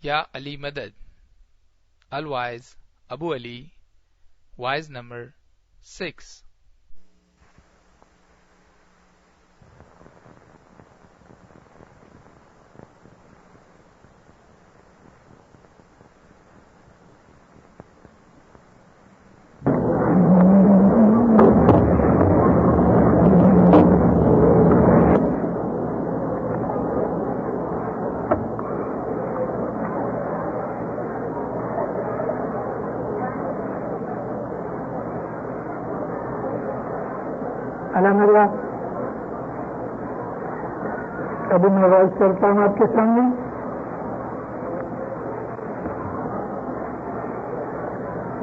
Ya Ali Madad. Al-Waiz Abu Ali. Wise number 6. الحمدللہ ابھی میں واضح کرتا ہوں آپ کے سامنے.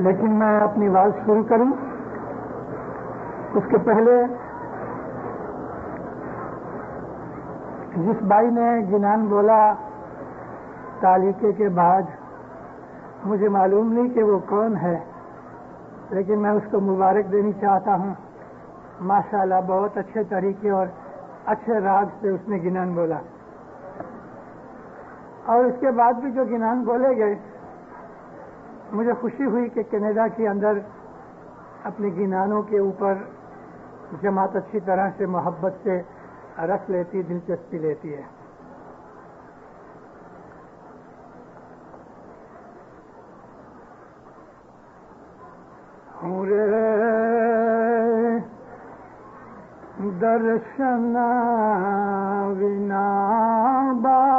لیکن میں اپنی بات شروع کروں اس کے پہلے جس بھائی نے جنان بولا تعلیقے کے بعد مجھے معلوم نہیں کہ وہ کون ہے، لیکن میں اس کو مبارک دینی چاہتا ہوں. ماشاءاللہ بہت اچھے طریقے اور اچھے راگ سے اس نے گنان بولا، اور اس کے بعد بھی جو گنان بولے گئے مجھے خوشی ہوئی کہ کینیڈا کے اندر اپنی گنانوں کے اوپر جماعت اچھی طرح سے محبت سے رکھ لیتی، دلچسپی لیتی ہے. درشن ونا باوری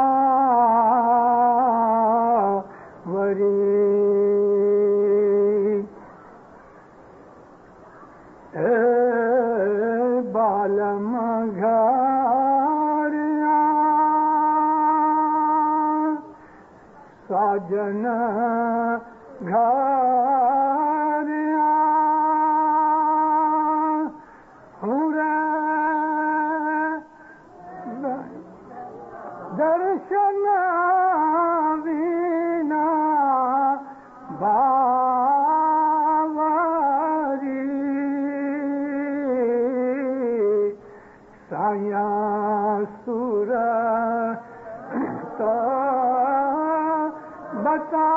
بالم گھاریا ساجن گھاریا درشن وینا باوری سایا سور تو بتاو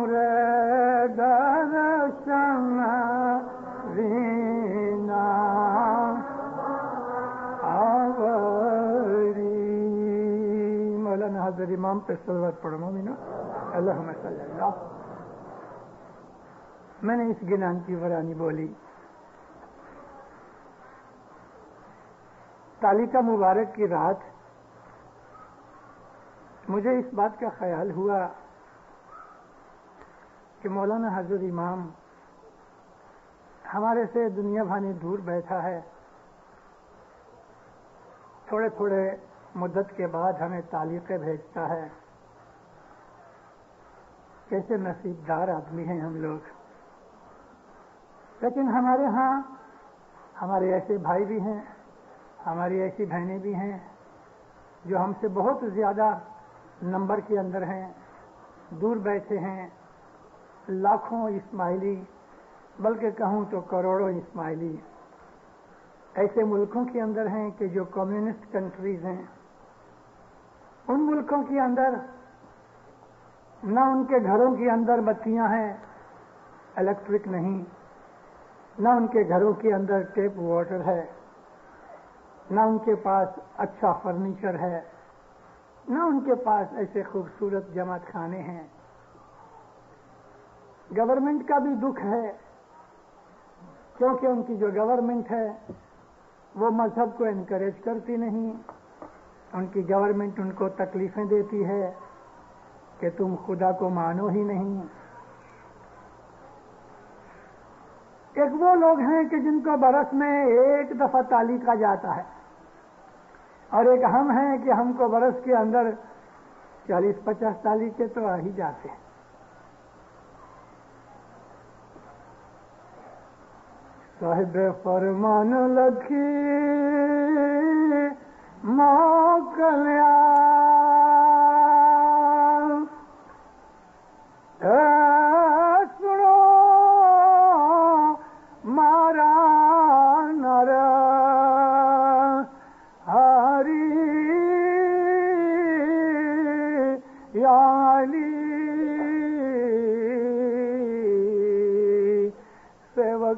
رے درشن وینا حضرت امام پہ صلوات پڑھو مومنو اللہم صلی اللہ. میں نے اس گنان کی ورانی بولی. تعلیقہ مبارک کی رات مجھے اس بات کا خیال ہوا کہ مولانا حضرت امام ہمارے سے دنیا بھانی دور بیٹھا ہے، تھوڑے تھوڑے مدت کے بعد ہمیں تعلیقیں بھیجتا ہے. کیسے نصیب دار آدمی ہیں ہم لوگ. لیکن ہمارے ہاں ہمارے ایسے بھائی بھی ہیں، ہماری ایسی بہنیں بھی ہیں جو ہم سے بہت زیادہ نمبر کے اندر ہیں، دور بیٹھے ہیں. لاکھوں اسماعیلی، بلکہ کہوں تو کروڑوں اسماعیلی ایسے ملکوں کے اندر ہیں کہ جو کمیونسٹ کنٹریز ہیں. ان ملکوں کے اندر نہ ان کے گھروں کے اندر بتیاں ہیں، الیکٹرک نہیں، نہ ان کے گھروں کے اندر ٹیپ واٹر ہے، نہ ان کے پاس اچھا فرنیچر ہے، نہ ان کے پاس ایسے خوبصورت جماعت خانے ہیں. گورنمنٹ کا بھی دکھ ہے، کیونکہ ان کی جو گورنمنٹ ہے وہ مذہب کو انکریج کرتی نہیں. ان کی گورنمنٹ ان کو تکلیفیں دیتی ہے کہ تم خدا کو مانو ہی نہیں. ایک وہ لوگ ہیں کہ جن کو برس میں ایک دفعہ تعلیقہ جاتا ہے، اور ایک ہم ہیں کہ ہم کو برس کے اندر 40-50 تعلیقے تو آ ہی جاتے ہیں. صاحب فرمان لکھی موکلیا سنو مارا نر ہری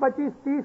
25, 30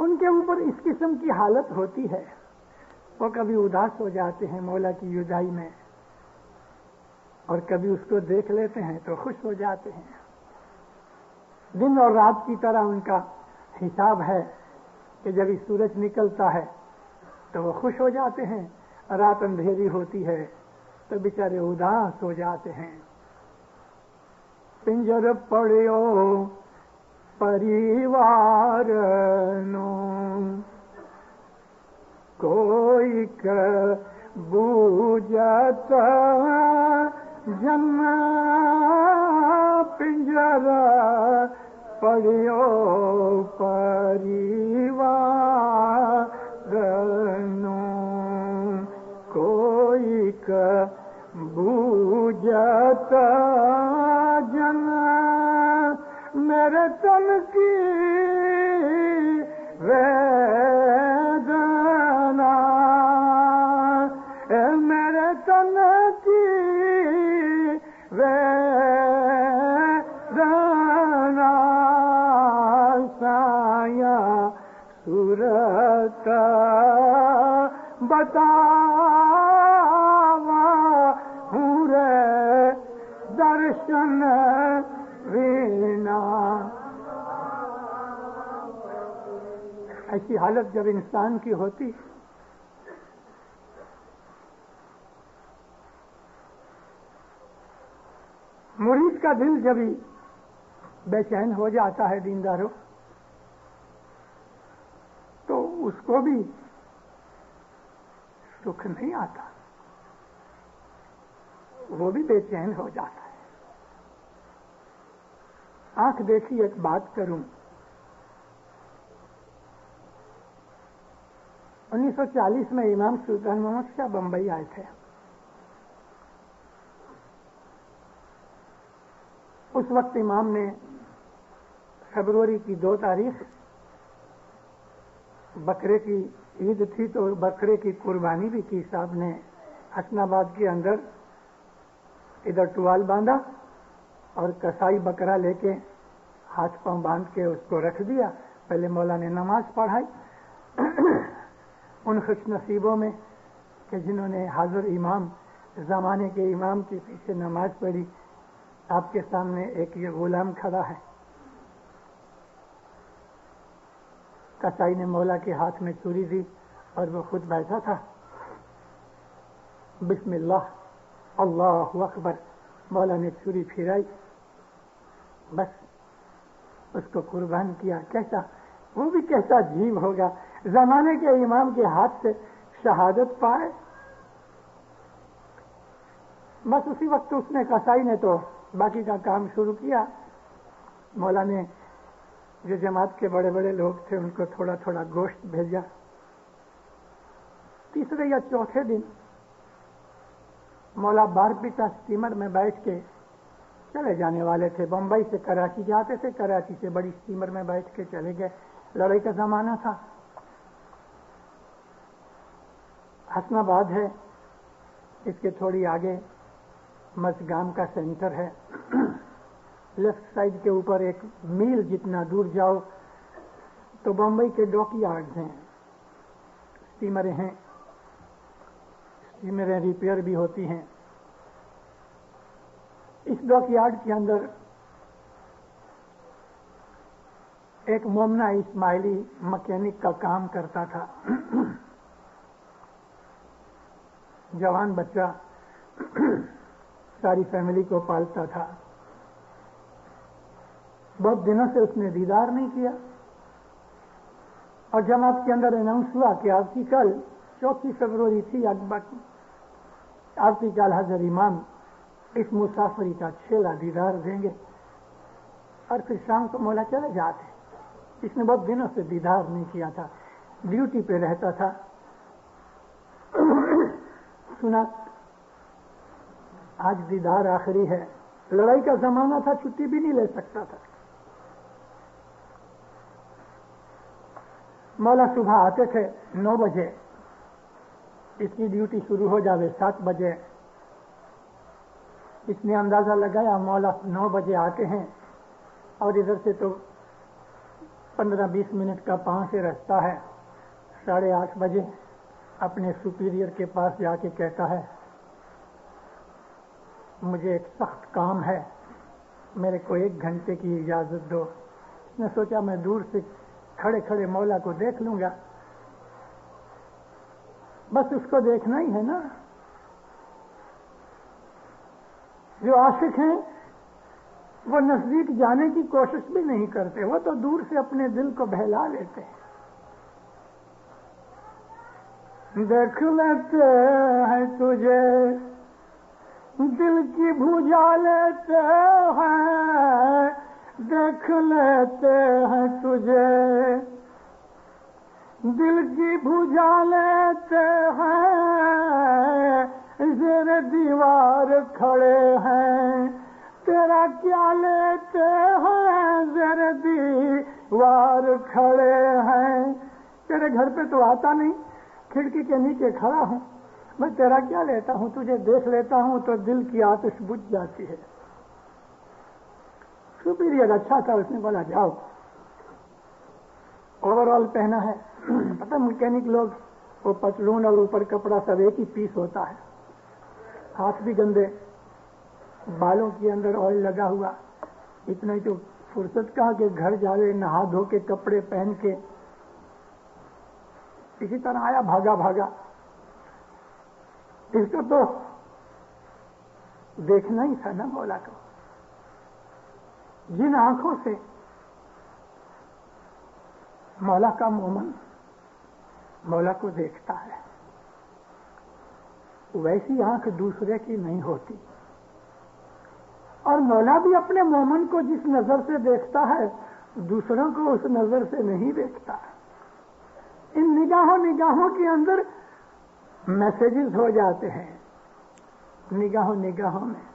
ان کے اوپر اس قسم کی حالت ہوتی ہے، وہ کبھی اداس ہو جاتے ہیں مولا کی جدائی میں، اور کبھی اس کو دیکھ لیتے ہیں تو خوش ہو جاتے ہیں۔ دن اور رات کی طرح ان کا حساب ہے کہ جب سورج نکلتا ہے تو وہ خوش ہو جاتے ہیں، رات اندھیری ہوتی ہے تو بیچارے اداس ہو جاتے ہیں۔ پنجر پڑیو پریوار نو کوئی بوجھت جن پنجر پڑیو پریوار نو کوئی بوجھت جن میرے تن کی ویدنا، میرے تن کی ویدنا، سایہ صورت بتاوا ہوں رے درشن وینا۔ ایسی حالت جب انسان کی ہوتی مرید کا دل جب بے چین ہو جاتا ہے دینداروں، تو اس کو بھی سکھ نہیں آتا، وہ بھی بے چین ہو جاتا ہے۔ آنکھ دیکھی ایک بات کروں، 1940 میں امام سلطان محمد شاہ بمبئی آئے تھے۔ اس وقت امام نے فروری کی 2 تاریخ بکرے کی عید تھی تو بکرے کی قربانی بھی کی صاحب نے حسن آباد کے اندر، ادھر ٹوال باندھا اور کسائی بکرا لے کے ہاتھ پاؤں باندھ کے اس کو رکھ دیا۔ پہلے مولا نے نماز پڑھائی ان خوش نصیبوں میں کہ جنہوں نے حاضر امام زمانے کے امام کے پیچھے نماز پڑھی۔ آپ کے سامنے ایک یہ غلام کھڑا ہے، کسائی نے مولا کے ہاتھ میں چوری دی اور وہ خود بیٹھا تھا، بسم اللہ اللہ اکبر، مولا نے چھری پھرائی، بس اس کو قربان کیا۔ کیسا وہ بھی کیسا عجیب ہوگا، زمانے کے امام کے ہاتھ سے شہادت پائے۔ بس اسی وقت اس نے کسائی نے تو باقی کا کام شروع کیا۔ مولا نے جو جماعت کے بڑے بڑے لوگ تھے ان کو تھوڑا تھوڑا گوشت بھیجا۔ تیسرے یا چوتھے دن مولا بارپیٹا اسٹیمر میں بیٹھ کے چلے جانے والے تھے، بمبئی سے کراچی جاتے تھے، کراچی سے بڑی اسٹیمر میں بیٹھ کے چلے گئے، لڑائی کا زمانہ تھا۔ حسن آباد ہے، اس کے تھوڑی آگے مزگام کا سینٹر ہے، لیفٹ سائڈ کے اوپر 1 میل جتنا دور جاؤ تو بمبئی کے ڈاک یارڈز ہیں، اسٹیمریں ہیں، اسٹیمریں ریپیئر بھی ہوتی ہیں۔ اس ڈاک یارڈ کے اندر ایک مومنا اسماعیلی مکینک کا کام کرتا تھا، جوان بچہ، ساری فیملی کو پالتا تھا۔ بہت دنوں سے اس نے دیدار نہیں کیا، اور جماعت کے اندر اناؤنس ہوا کہ آپ کی کل 4 فروری تھی، آپ کی کل حضر امام اس مسافری کا 6 دیدار دیں گے، اور پھر شام کو مولا چلے جاتے۔ اس نے بہت دنوں سے دیدار نہیں کیا تھا، ڈیوٹی پہ رہتا تھا۔ سنا آج دیدار آخری ہے، لڑائی کا زمانہ تھا، چھٹی بھی نہیں لے سکتا تھا۔ مولا صبح آتے تھے 9 بجے، اس کی ڈیوٹی شروع ہو جاوے 7 بجے۔ اس نے اندازہ لگایا مولا 9 بجے آتے ہیں، اور ادھر سے تو 15-20 منٹ کا پاؤں سے راستہ ہے. 8:30 بجے اپنے سپیریئر کے پاس جا کے کہتا ہے مجھے ایک سخت کام ہے, میرے کو 1 گھنٹے کی اجازت دو. اس نے سوچا میں دور سے کھڑے کھڑے مولا کو دیکھ لوں گا, بس اس کو دیکھنا ہی ہے نا. جو عاشق ہیں وہ نزدیک جانے کی کوشش بھی نہیں کرتے, وہ تو دور سے اپنے دل کو بہلا لیتے ہیں. دیکھ لیتے ہیں تجھے دل کی بھجا لیتے ہیں, دیکھ لیتے ہیں تجھے دل کی بھجا لیتے ہیں, زیر دیوار کھڑے ہیں تیرا کیا لیتے ہیں, زیر دیوار کھڑے ہیں. تیرے گھر پہ تو آتا نہیں, کھڑکی کے نیچے کھڑا ہوں, میں تیرا کیا لیتا ہوں, تجھے دیکھ لیتا ہوں تو دل کی آتش بجھ جاتی ہے. سپیریئر اچھا تھا, اس نے بولا جاؤ. اوور آل پہنا ہے, پتہ مکینک لوگ وہ پتلون اور اوپر کپڑا سب ایک ہی پیس ہوتا ہے, ہاتھ بھی گندے, بالوں کے اندر آئل لگا ہوا. اتنا ہی تو فرصت کہا کہ گھر جاوے نہا دھو کے کپڑے پہن کے. اسی طرح آیا بھاگا بھاگا. اس کو تو دیکھنا ہی تھا نا مولا کو. جن آنکھوں سے مولا کا مومن مولا کو دیکھتا ہے ویسی آنکھ دوسرے کی نہیں ہوتی, اور مولا بھی اپنے مومن کو جس نظر سے دیکھتا ہے دوسروں کو اس نظر سے نہیں دیکھتا. ان نگاہوں کے اندر میسیجز ہو جاتے ہیں. نگاہوں میں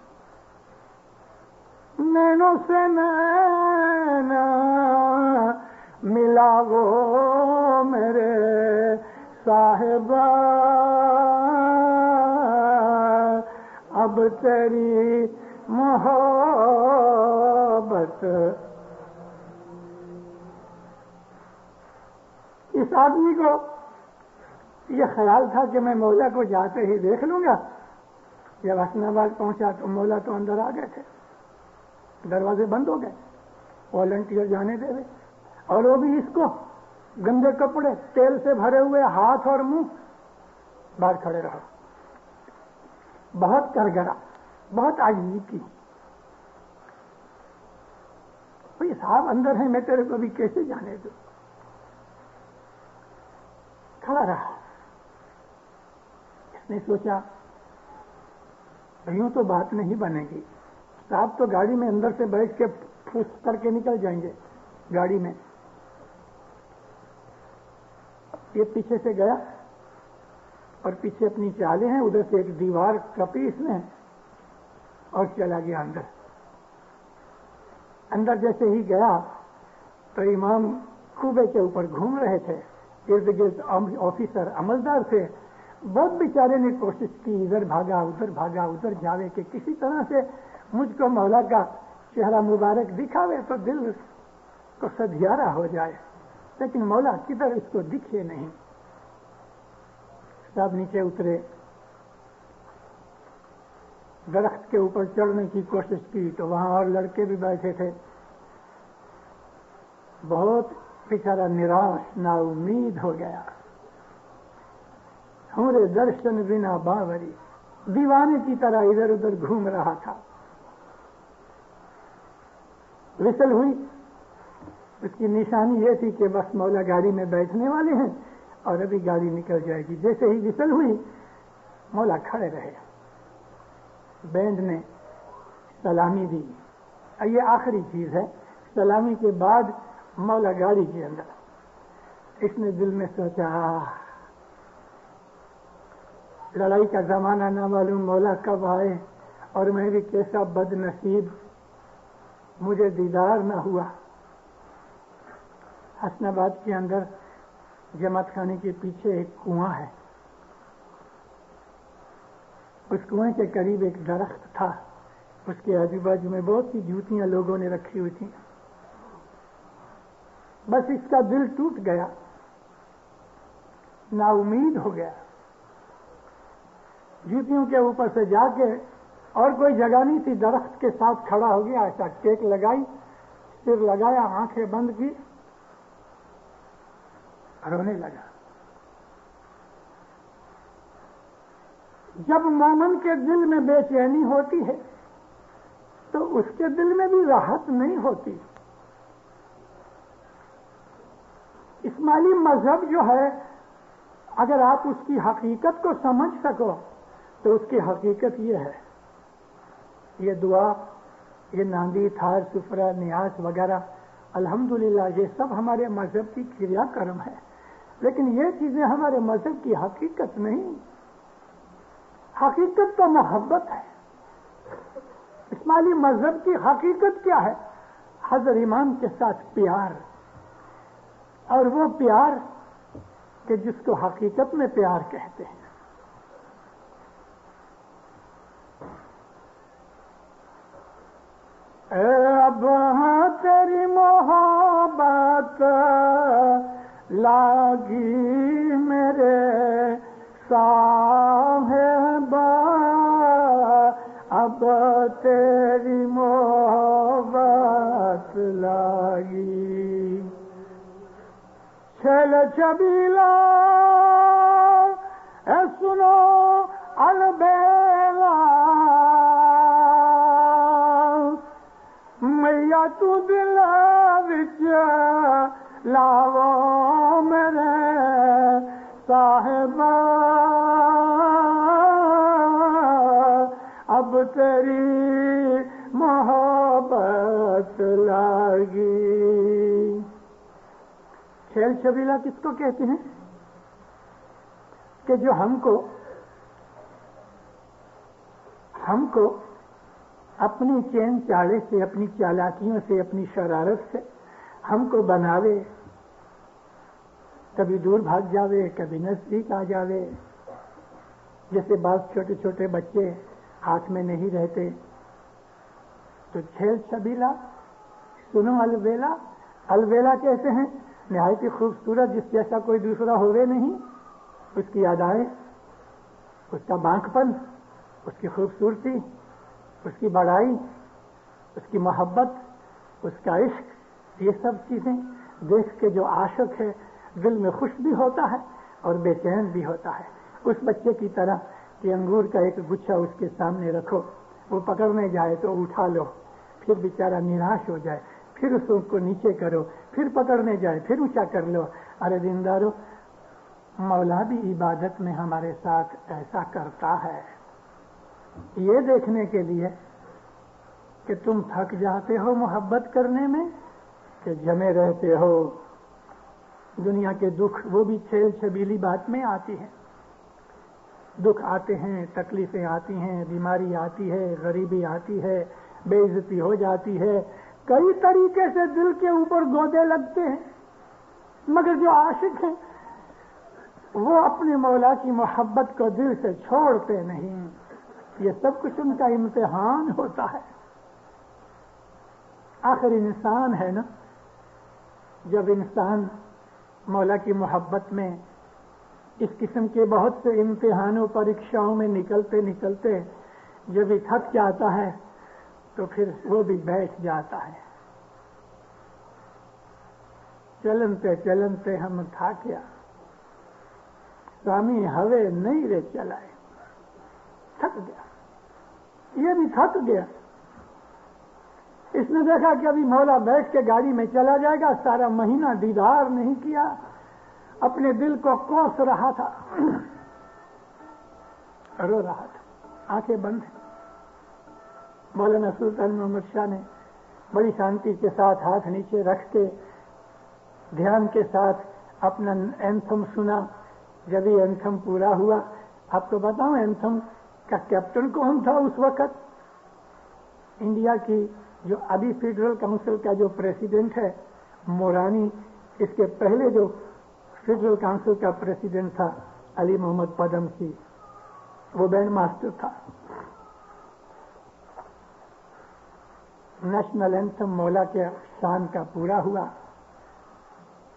نینوں سے نینا ملا وہ میرے صاحبہ, اب تیری محبت. اس آدمی کو یہ خیال تھا کہ میں مولا کو جاتے ہی دیکھ لوں گا. جب حسن آباد پہنچا تو مولا تو اندر آ گئے تھے, دروازے بند ہو گئے, والنٹیئر جانے دے رہے, اور وہ بھی اس کو گندے کپڑے تیل سے بھرے ہوئے, ہاتھ اور منہ, باہر کھڑے رہو. بہت کرگرا, بہت عاجزی کی. بھئی صاحب اندر ہیں, میں تیرے کو بھی کیسے جانے دوں. کھڑا رہا. اس نے سوچا یوں تو بات نہیں بنے گی, صاحب تو گاڑی میں اندر سے بیٹھ کے پھوس کر کے نکل جائیں گے گاڑی میں. یہ پیچھے سے گیا اور پیچھے اپنی چالیں ہیں, ادھر سے ایک دیوار کپی اس نے اور چلا گیا اندر. اندر جیسے ہی گیا تو امام خوبے کے اوپر گھوم رہے تھے, ارد گرد آفیسر عملدار تھے. بہت بیچارے نے کوشش کی, ادھر بھاگا ادھر جاوے کہ کسی طرح سے مجھ کو مولا کا چہرہ مبارک دکھاوے تو دل کو سدھیارا ہو جائے, لیکن مولا کدھر اس کو دکھے نہیں. سب نیچے اترے, درخت کے اوپر چڑھنے کی کوشش کی تو وہاں اور لڑکے بھی بیٹھے تھے. بہت بیچارہ نراش نا امید ہو گیا. ہمارے درشن بنا باوری, دیوانے کی طرح ادھر ادھر گھوم رہا تھا. وصل ہوئی, اس کی نشانی یہ تھی کہ بس مولا گاڑی میں بیٹھنے والے ہیں اور ابھی گاڑی نکل جائے گی. جیسے ہی وصل ہوئی مولا کھڑے رہے, بینڈ نے سلامی دی. یہ آخری چیز ہے, سلامی کے بعد مولا گاڑی کے اندر. اس نے دل میں سوچا لڑائی کا زمانہ نہ معلوم مولا کب آئے, اور میں بھی کیسا بد نصیب, مجھے دیدار نہ ہوا. حسن آباد کے اندر جماعت خانے کے پیچھے ایک کنواں ہے. اس کنویں کے قریب ایک درخت تھا, اس کے آجو بازو میں بہت سی جوتیاں لوگوں نے رکھی ہوئی تھیں. بس اس کا دل ٹوٹ گیا، نا امید ہو گیا. جوتیوں کے اوپر سے جا کے، اور کوئی جگہ نہیں تھی، درخت کے ساتھ کھڑا ہو گیا، ایسا ٹیک لگائی، سر لگایا، آنکھیں بند کی، رونے لگا. جب مومن کے دل میں بے چینی ہوتی ہے تو اس کے دل میں بھی راحت نہیں ہوتی. اسماعیلی مذہب جو ہے، اگر آپ اس کی حقیقت کو سمجھ سکو تو اس کی حقیقت یہ ہے، یہ دعا، یہ ناندی، تھار، سفرہ، نیاز وغیرہ، الحمدللہ یہ سب ہمارے مذہب کی کریا کرم ہے، لیکن یہ چیزیں ہمارے مذہب کی حقیقت نہیں. حقیقت تو محبت ہے. اسماعیلی مذہب کی حقیقت کیا ہے؟ حضرت امام کے ساتھ پیار، اور وہ پیار کہ جس کو حقیقت میں پیار کہتے ہیں. اب تیری محبت لاگی میرے صاحبا، اب تیری محبت لاگی. چھیل چھبیلا اے سنو البیلا، میاں تو دل وچ لاو میرے صاحبا، اب تیری محبت لاگی. کھیل چھبیلا کس کو کہتے ہیں؟ کہ جو ہم کو اپنی چین چالے سے، اپنی چالاکیوں سے، اپنی شرارت سے ہم کو بناوے، کبھی دور بھاگ جاوے، کبھی نزدیک آ جاوے. جیسے بعض چھوٹے چھوٹے بچے ہاتھ میں نہیں رہتے تو چھیل چھبیلا، سنو الویلا. الویلا کہتے ہیں نہایت ہی خوبصورت، جس جیسا کوئی دوسرا ہوئے نہیں. اس کی ادائیں، اس کا بانک پن، اس کی خوبصورتی، اس کی بڑائی، اس کی محبت، اس کا عشق، یہ سب چیزیں دیکھ کے جو عاشق ہے دل میں خوش بھی ہوتا ہے اور بے چین بھی ہوتا ہے. اس بچے کی طرح کہ انگور کا ایک گچھا اس کے سامنے رکھو، وہ پکڑنے جائے تو اٹھا لو، پھر بیچارہ نراش ہو جائے، پھر اس کو نیچے کرو، پھر پکڑنے جائے، پھر اونچا کر لو. ارے دیندارو، مولا بھی عبادت میں ہمارے ساتھ ایسا کرتا ہے، یہ دیکھنے کے لیے کہ تم تھک جاتے ہو محبت کرنے میں کہ جمے رہتے ہو. دنیا کے دکھ وہ بھی چھیل چھبیلی بات میں آتی ہے. دکھ آتے ہیں، تکلیفیں آتی ہیں، بیماری آتی ہے، غریبی آتی ہے، بے عزتی ہو جاتی ہے، کئی طریقے سے دل کے اوپر گودے لگتے ہیں. مگر جو عاشق ہیں وہ اپنے مولا کی محبت کو دل سے چھوڑتے نہیں. یہ سب کچھ ان کا امتحان ہوتا ہے. آخر انسان ہے نا. جب انسان مولا کی محبت میں اس قسم کے بہت سے امتحانوں پریکشاؤں میں نکلتے نکلتے جب یہ تھک جاتا ہے تو پھر وہ بھی بیٹھ جاتا ہے. چلنتے چلنتے ہم تھاکیا، سوامی ہوے نہیں رے چلائے. تھک گیا، یہ بھی تھک گیا. اس نے دیکھا کہ ابھی مولا بیٹھ کے گاڑی میں چلا جائے گا، سارا مہینہ دیدار نہیں کیا، اپنے دل کو کوس رہا تھا، رو رہا تھا، آنکھیں بند. مولانا سلطان محمد شاہ نے بڑی شانتی کے ساتھ ہاتھ نیچے رکھ کے دھیان کے ساتھ اپنا اینتھم سنا. جب یہ اینتھم پورا ہوا، آپ کو بتاؤں اینتھم کا کیپٹن کون تھا اس وقت؟ انڈیا کی جو ابھی فیڈرل کاؤنسل کا جو پریزیڈنٹ ہے مورانی، اس کے پہلے جو فیڈرل کاؤنسل کا پریزیڈنٹ تھا علی محمد پدمسی، وہ بینڈ ماسٹر تھا. نیشنل اینتھم مولا کے شان کا پورا ہوا.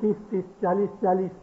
30-30, 40-40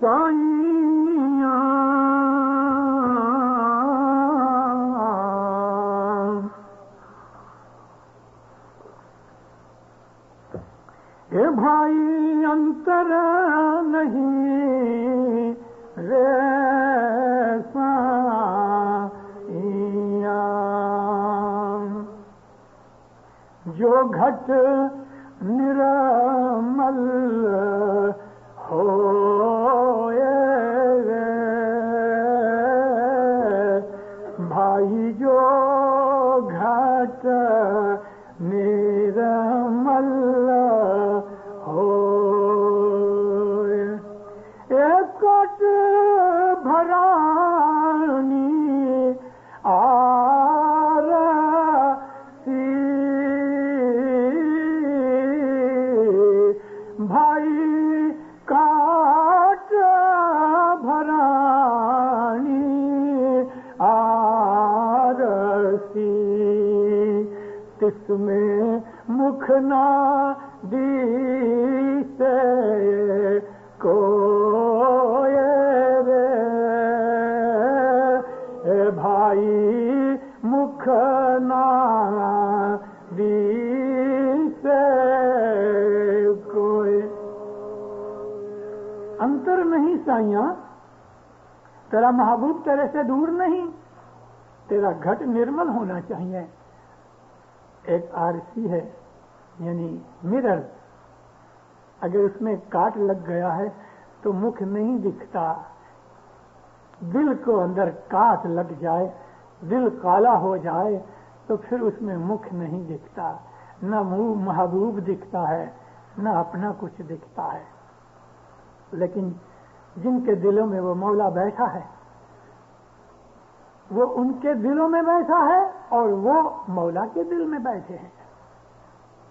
سائیاں اے بھائی انتر نہیں رے سائیاں جو گھٹ نرمل ہوئے بھائی جو گھٹ نرمل ہوئے ایک کٹ بھرانی آرسی بھائی کاٹ بھرانی آرسی تس میں مکھ نہ دیتے کوئی رے اے بھائی مکھ نہ دیتے کوئی انتر نہیں سائیاں تیرا محبوب تیرے سے دور نہیں تیرا گھٹ نرمل ہونا چاہیے ایک آرسی ہے یعنی مرر اگر اس میں کاٹ لگ گیا ہے تو مکھ نہیں دکھتا دل کو اندر کاٹ لگ جائے دل کالا ہو جائے تو پھر اس میں مکھ نہیں دکھتا نہ منہ محبوب دکھتا ہے نہ اپنا کچھ دکھتا ہے لیکن جن کے دلوں میں وہ مولا بیٹھا ہے وہ ان کے دلوں میں بیٹھا ہے اور وہ مولا کے دل میں بیٹھے ہیں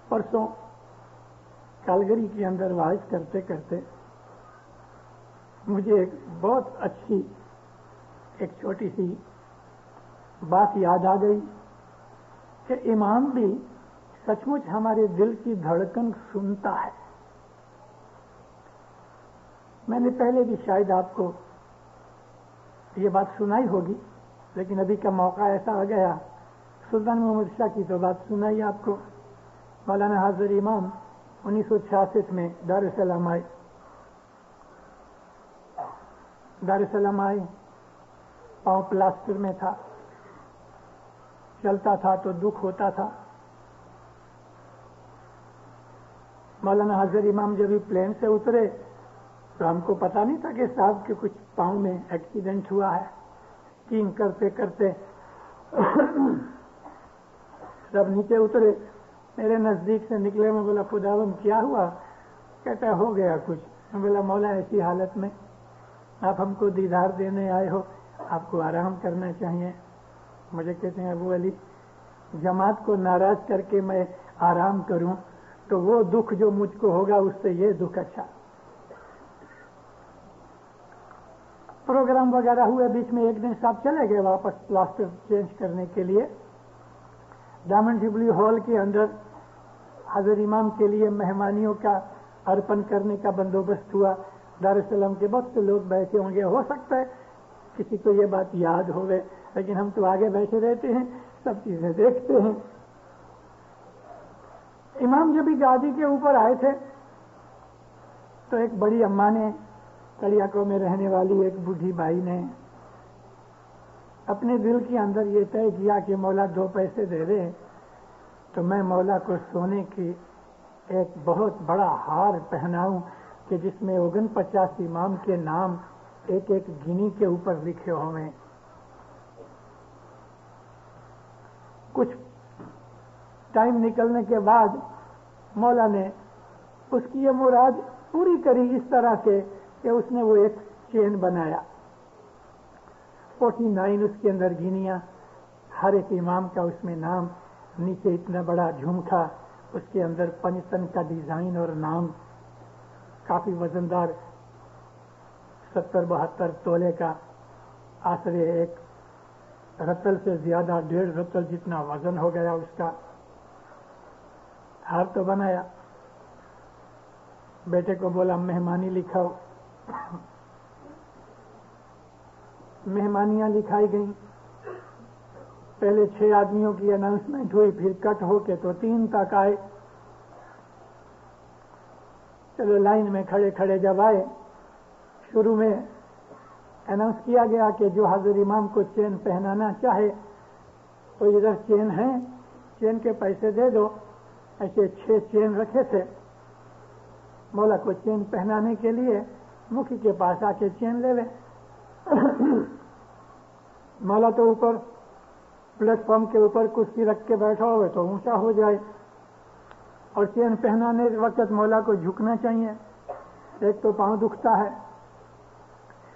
پرسوں کالگری کے اندر واعظ کرتے کرتے مجھے ایک بہت اچھی ایک چھوٹی سی بات یاد آ گئی کہ امام بھی سچ مچ ہمارے دل کی دھڑکن سنتا ہے میں نے پہلے بھی شاید آپ کو یہ بات سنائی ہوگی لیکن ابھی کا موقع ایسا آ گیا سلطان محمد شاہ کی تو بات سنائی آپ کو مولانا حاضر امام 1966 میں دارالسلام آئے پاؤں پلاسٹر میں تھا چلتا تھا تو دکھ ہوتا تھا مولانا حاضر امام جب بھی پلین سے اترے تو ہم کو پتا نہیں تھا کہ صاحب کے کچھ پاؤں میں ایکسیڈنٹ ہوا ہے کینگ کرتے کرتے جب نیچے اترے میرے نزدیک سے نکلے میں بولا خداوند کیا ہوا کہتا ہو گیا کچھ میں بولا مولا ایسی حالت میں آپ ہم کو دیدار دینے آئے ہو آپ کو آرام کرنا چاہیے مجھے کہتے ہیں ابو علی جماعت کو ناراض کر کے میں آرام کروں تو وہ دکھ جو مجھ کو ہوگا اس سے یہ دکھ اچھا پروگرام وغیرہ ہوئے بیچ میں ایک دن صاحب چلے گئے واپس پلاسٹر چینج کرنے کے لیے ڈائمنڈ جبلی ہال کے اندر حضرت امام کے لیے مہمانیوں کا ارپن کرنے کا بندوبست ہوا دارالسلام کے بہت سے لوگ بیٹھے ہوں گے ہو سکتا ہے کسی کو یہ بات یاد ہوئے لیکن ہم تو آگے بیٹھے رہتے ہیں سب چیزیں دیکھتے ہیں امام جب بھی گادی کے اوپر آئے تھے تو ایک بڑی اماں نے کڑیاکو میں رہنے والی ایک بوڑھی بھائی نے اپنے دل کے اندر یہ طے کیا کہ مولا 2 پیسے دے دے تو میں مولا کو سونے کی ایک بہت بڑا ہار پہناؤں کہ جس میں 49 امام کے نام ایک ایک گنی کے اوپر لکھے ہوئے کچھ ٹائم نکلنے کے بعد مولا نے اس کی یہ مراد پوری کری اس طرح سے کہ اس نے وہ ایک چین بنایا 49 اس کے اندر گنیاں ہر ایک امام کا اس میں نام نیچے اتنا بڑا جھمکا اس کے اندر پنجتن کا ڈیزائن اور نام کافی وزندار 70-72 تولے کا آسرے ایک رتل سے زیادہ 1.5 رتل جتنا وزن ہو گیا اس کا ہار تو بنایا بیٹے کو بولا مہمانی لکھاؤ مہمانیاں لکھائی گئیں. پہلے 6 آدمیوں کی اناؤنسمنٹ ہوئی, پھر کٹ ہو کے تو 3 تک آئے. چلو لائن میں کھڑے کھڑے جب آئے, شروع میں اناؤنس کیا گیا کہ جو حضرت امام کو چین پہنانا چاہے تو ادھر چین ہے, چین کے پیسے دے دو. ایسے 6 چین رکھے تھے. مولا کو چین پہنانے کے لیے مکھی کے پاس آ کے چین لے لے. مولا تو اوپر پلیٹ فارم کے اوپر کرسی رکھ کے بیٹھا ہوئے تو اونچا ہو جائے, اور چین پہنانے کے وقت مولا کو جھکنا چاہیے. ایک تو پاؤں دکھتا ہے,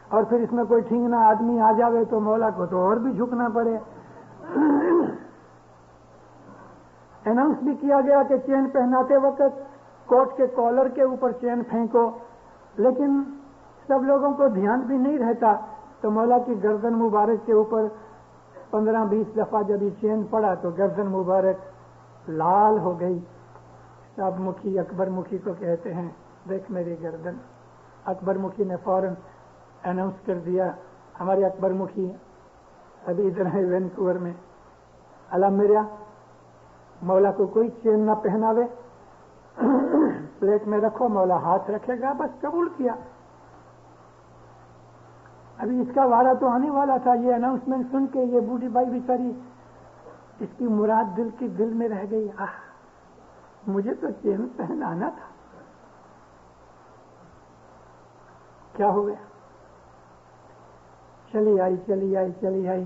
اور پھر اس میں کوئی ٹھینگنا آدمی آ جاوے تو مولا کو تو اور بھی جھکنا پڑے. اناؤنس بھی کیا گیا کہ چین پہناتے وقت کوٹ کے کالر کے اوپر چین پھینکو, لیکن سب لوگوں کو دھیان بھی نہیں رہتا, تو مولا کی گردن مبارک کے اوپر 15-20 دفعہ جب یہ چین پڑا تو گردن مبارک لال ہو گئی. سب مکھی اکبر مکھی کو کہتے ہیں, دیکھ میری گردن. اکبر مکھی نے فوراً اناؤنس کر دیا, ہمارے اکبر مکھی ابھی ادھر ہے وینکوور میں, علم میرا مولا کو کوئی چین نہ پہناوے, پلیٹ میں رکھو, مولا ہاتھ رکھے گا, بس قبول کیا. ابھی اس کا وعدہ تو آنے والا تھا. یہ اناؤنسمنٹ سن کے یہ بوڑھی بائی بیچاری, اس کی مراد دل میں رہ گئی, مجھے تو چین پہنانا تھا. کیا ہو گیا؟ چلی آئی.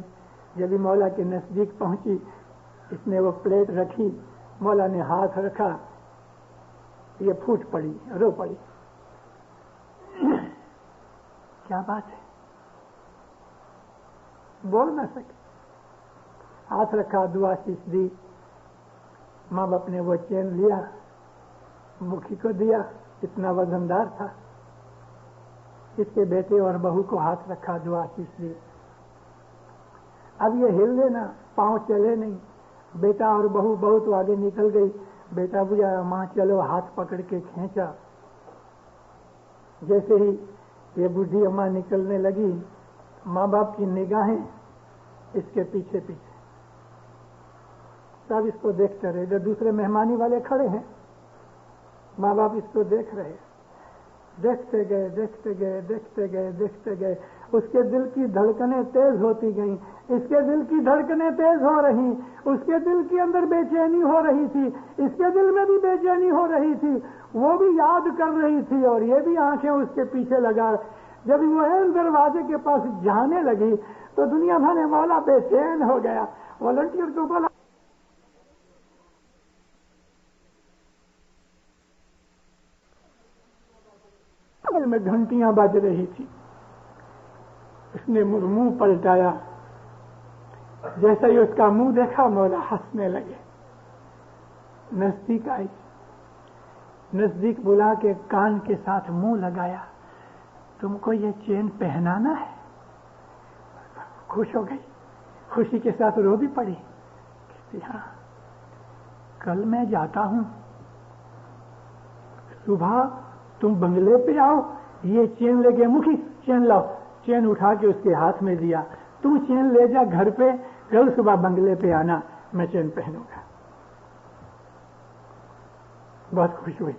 جب بھی مولا کے نزدیک پہنچی, اس نے وہ پلیٹ رکھی, مولا نے ہاتھ رکھا, یہ پھوٹ پڑی, رو پڑی. کیا بات ہے, بول نہ سکے. ہاتھ رکھا, دعا شیش دی. ماں باپ نے وہ چین لیا, مکھی کو دیا, اتنا وزندار تھا. اس کے بیٹے اور بہو کو ہاتھ رکھا, دعا شیش دی. اب یہ ہل لینا, پاؤں چلے نہیں. بیٹا اور بہو تو آگے نکل گئی. بیٹا بجھایا, ماں چلو, ہاتھ پکڑ کے کھینچا. جیسے ہی یہ بڈھی اماں نکلنے لگی, ماں باپ کی نگاہیں اس کے پیچھے پیچھے, سب اس کو دیکھتے رہے. جو دوسرے مہمانی والے کھڑے ہیں, ماں باپ اس کو دیکھ رہے. دیکھتے گئے. اس کے دل کی دھڑکنیں تیز ہوتی گئیں. اس کے دل کی دھڑکنیں تیز ہو رہی. اس کے دل کے اندر بے چینی ہو رہی تھی. اس کے دل میں بھی بے چینی ہو رہی تھی. وہ بھی یاد کر رہی تھی, اور یہ بھی آنکھیں اس کے پیچھے لگا. جب وہ دروازے کے پاس جانے لگی تو دنیا بھر میں مولا بے چین ہو گیا. والنٹیئر کو بولا, میں گھنٹیاں بج رہی تھی. اس نے منہ پلٹایا. جیسا ہی اس کا منہ دیکھا, مولا ہنسنے لگے. نزدیک آئی, نزدیک بلا کے کان کے ساتھ منہ لگایا, تم کو یہ چین پہنانا ہے؟ خوش ہو گئی, خوشی کے ساتھ رو بھی پڑی. کہتی, ہاں, کل میں جاتا ہوں, صبح تم بنگلے پہ آؤ, یہ چین لے کے, مکھی چین لاؤ. چین اٹھا کے اس کے ہاتھ میں دیا, تم چین لے جا گھر پہ, کل صبح بنگلے پہ آنا, میں چین پہنوں گا. بہت خوش ہوئی,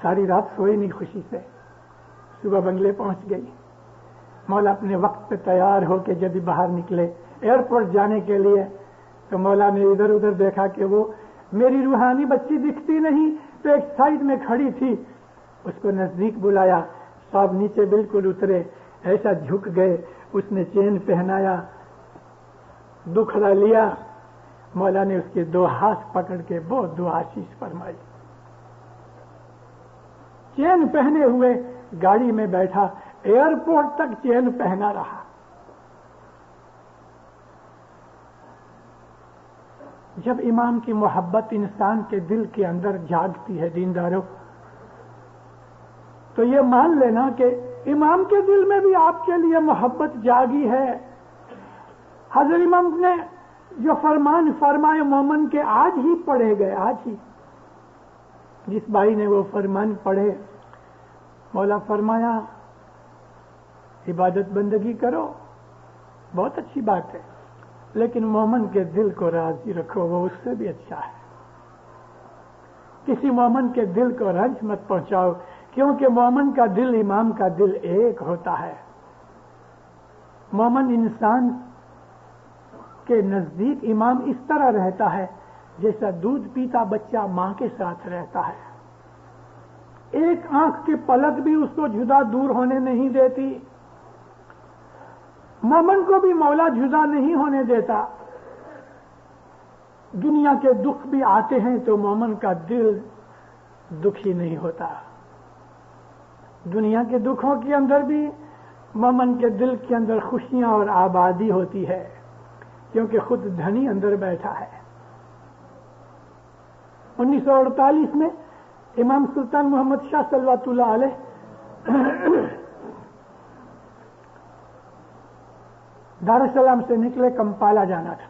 ساری رات سوئی نہیں خوشی سے. صبح بنگلے پہنچ گئی. مولا اپنے وقت پہ تیار ہو کے جب باہر نکلے ایئرپورٹ جانے کے لیے, تو مولا نے ادھر ادھر دیکھا کہ وہ میری روحانی بچی دکھتی نہیں, تو ایک سائڈ میں کھڑی تھی. اس کو نزدیک بلایا, سب نیچے بالکل اترے, ایسا جھک گئے. اس نے چین پہنایا, دکھڑا لیا. مولا نے اس کے 2 ہاتھ پکڑ کے بہت دعا آشیش فرمائی. چین پہنے ہوئے گاڑی میں بیٹھا, ایئرپورٹ تک چین پہنا رہا. جب امام کی محبت انسان کے دل کے اندر جاگتی ہے دینداروں, تو یہ مان لینا کہ امام کے دل میں بھی آپ کے لیے محبت جاگی ہے. حضرت امام نے جو فرمان فرمائے مومن کے آج ہی پڑھے گئے, آج ہی. جس بھائی نے وہ فرمان پڑھے, مولا فرمایا عبادت بندگی کرو، بہت اچھی بات ہے، لیکن مومن کے دل کو راضی رکھو، وہ اس سے بھی اچھا ہے۔ کسی مومن کے دل کو رنج مت پہنچاؤ، کیونکہ مومن کا دل امام کا دل ایک ہوتا ہے۔ مومن انسان کے نزدیک امام اس طرح رہتا ہے جیسا دودھ پیتا بچہ ماں کے ساتھ رہتا ہے، ایک آنکھ کی پلک بھی اس کو جدا دور ہونے نہیں دیتی۔ مومن کو بھی مولا جدا نہیں ہونے دیتا۔ دنیا کے دکھ بھی آتے ہیں تو مومن کا دل دکھی نہیں ہوتا۔ دنیا کے دکھوں کے اندر بھی مومن کے دل کے اندر خوشیاں اور آبادی ہوتی ہے، کیونکہ خود دھنی اندر بیٹھا ہے۔ 1948 میں امام سلطان محمد شاہ صلوات اللہ علیہ دار السلام سے نکلے، کمپالا جانا تھا،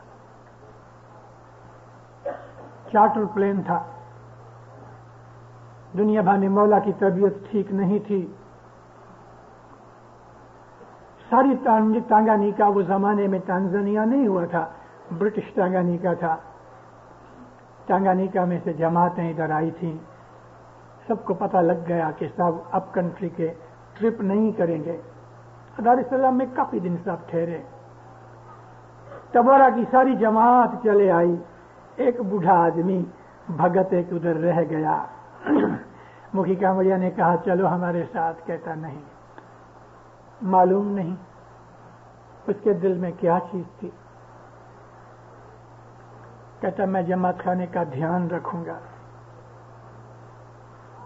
چارٹر پلین تھا۔ دنیا بھر میں مولا کی طبیعت ٹھیک نہیں تھی، ساری تانگانیکا، وہ زمانے میں تانزانیہ نہیں ہوا تھا، برٹش تانگانیکا تھا۔ تانگانیکا میں سے جماعتیں ادھر آئی تھیں، سب کو پتہ لگ گیا کہ صاحب اب کنٹری کے ٹرپ نہیں کریں گے۔ دار السلام میں کافی دن صاحب ٹھہرے، تبورا کی ساری جماعت چلے آئی، ایک بوڑھا آدمی بھگت ایک ادھر رہ گیا۔ مکھی کامڑیا نے کہا چلو ہمارے ساتھ، کہتا نہیں، معلوم نہیں اس کے دل میں کیا چیز تھی، کہتا میں جماعت خانے کا دھیان رکھوں گا،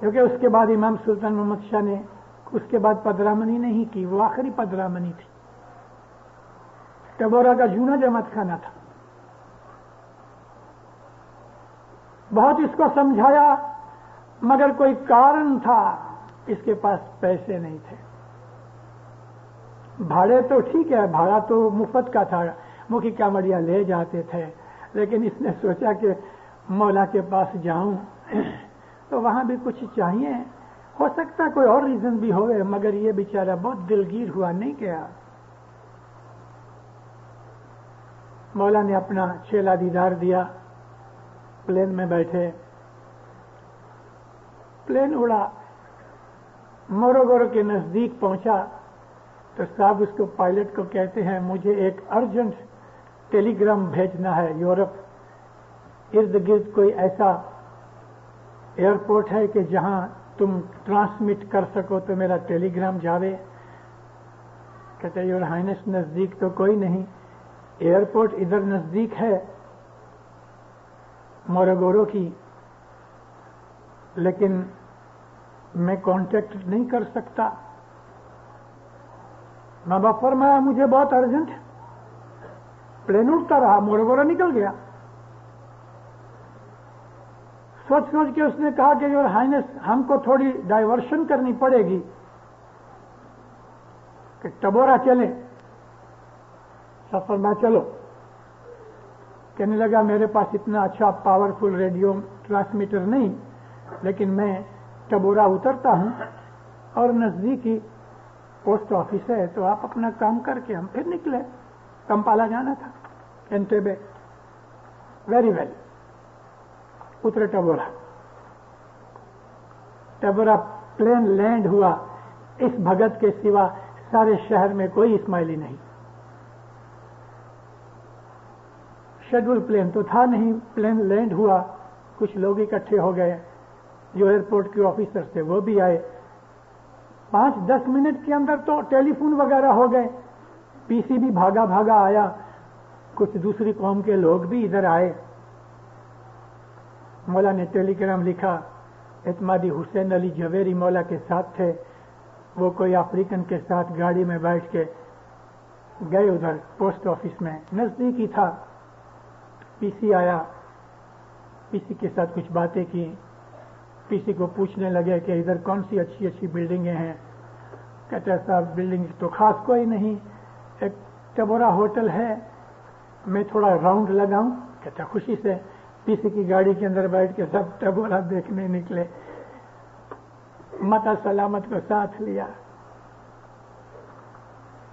کیونکہ اس کے بعد امام سلطان محمد شاہ نے اس کے بعد پدرامنی نہیں کی، وہ آخری پدرامنی تھی۔ ٹبورا کا جونا جماعت خانہ تھا، بہت اس کو سمجھایا، مگر کوئی کارن تھا، اس کے پاس پیسے نہیں تھے۔ بھاڑے تو ٹھیک ہے، بھاڑا تو مفت کا تھا، مکھی کامڑیا لے جاتے تھے، لیکن اس نے سوچا کہ مولا کے پاس جاؤں تو وہاں بھی کچھ چاہیے، ہو سکتا کوئی اور ریزن بھی ہوئے، مگر یہ بیچارہ بہت دلگیر ہوا، نہیں گیا۔ مولا نے اپنا چیلا دیدار دیا، پلین میں بیٹھے، پلین اڑا، موروگورو کے نزدیک پہنچا تو صاحب اس کو پائلٹ کو کہتے ہیں مجھے ایک ارجنٹ ٹیلی گرام بھیجنا ہے یورپ، ارد گرد کوئی ایسا ایئرپورٹ ہے کہ جہاں تم ٹرانسمٹ کر سکو تو میرا ٹیلی گرام جاوے؟ کہتے یور ہائنس نزدیک تو کوئی نہیں، ایئرپورٹ ادھر نزدیک ہے موروگورو کی، لیکن میں کانٹیکٹ نہیں کر سکتا۔ ماں باپ فرمایا مجھے بہت ارجنٹ ہے، پلین اٹھتا رہا، موروگورو نکل گیا۔ سوچ سوچ کے اس نے کہا کہ یور ہائنس ہم کو تھوڑی ڈائیورشن کرنی پڑے گی کہ ٹبورا چلے۔ سفر میں چلو، کہنے لگا میرے پاس اتنا اچھا پاورفل ریڈیو ٹرانسمیٹر نہیں، لیکن میں ٹبورا اترتا ہوں اور نزدیکی پوسٹ آفس ہے، تو آپ اپنا کام کر کے ہم پھر نکلے، کمپالا جانا تھا، انٹیبے۔ ویری ویل، اترے ٹبورا، ٹبورا پلین لینڈ ہوا، اس بھگت کے سوا سارے شہر میں کوئی اسماعیلی نہیں، شیڈول پلین تو تھا نہیں، پلین لینڈ ہوا، کچھ لوگ اکٹھے ہو گئے، جو ایئرپورٹ کے آفیسر تھے وہ بھی آئے، 5-10 منٹ کے اندر تو ٹیلی فون وغیرہ ہو گئے، پی سی بھی بھاگا بھاگا آیا، کچھ دوسری قوم کے لوگ بھی ادھر آئے۔ مولا نے ٹیلی گرام لکھا، اعتمادی حسین علی جویری مولا کے ساتھ تھے، وہ کوئی افریقن کے ساتھ گاڑی میں بیٹھ کے گئے ادھر پوسٹ آفس میں، نزدیک ہی تھا۔ پی سی آیا، پی سی کے ساتھ کچھ باتیں کی، پی سی کو پوچھنے لگے کہ ادھر کون سی اچھی اچھی بلڈنگیں ہیں؟ کہتا ہے صاحب بلڈنگ تو خاص کوئی نہیں، ایک ٹبورا ہوٹل ہے، میں تھوڑا راؤنڈ لگاؤں؟ کہتا خوشی سے۔ پی سی کی گاڑی کے اندر بیٹھ کے سب ٹبورا دیکھنے نکلے، متا سلامت کو ساتھ لیا۔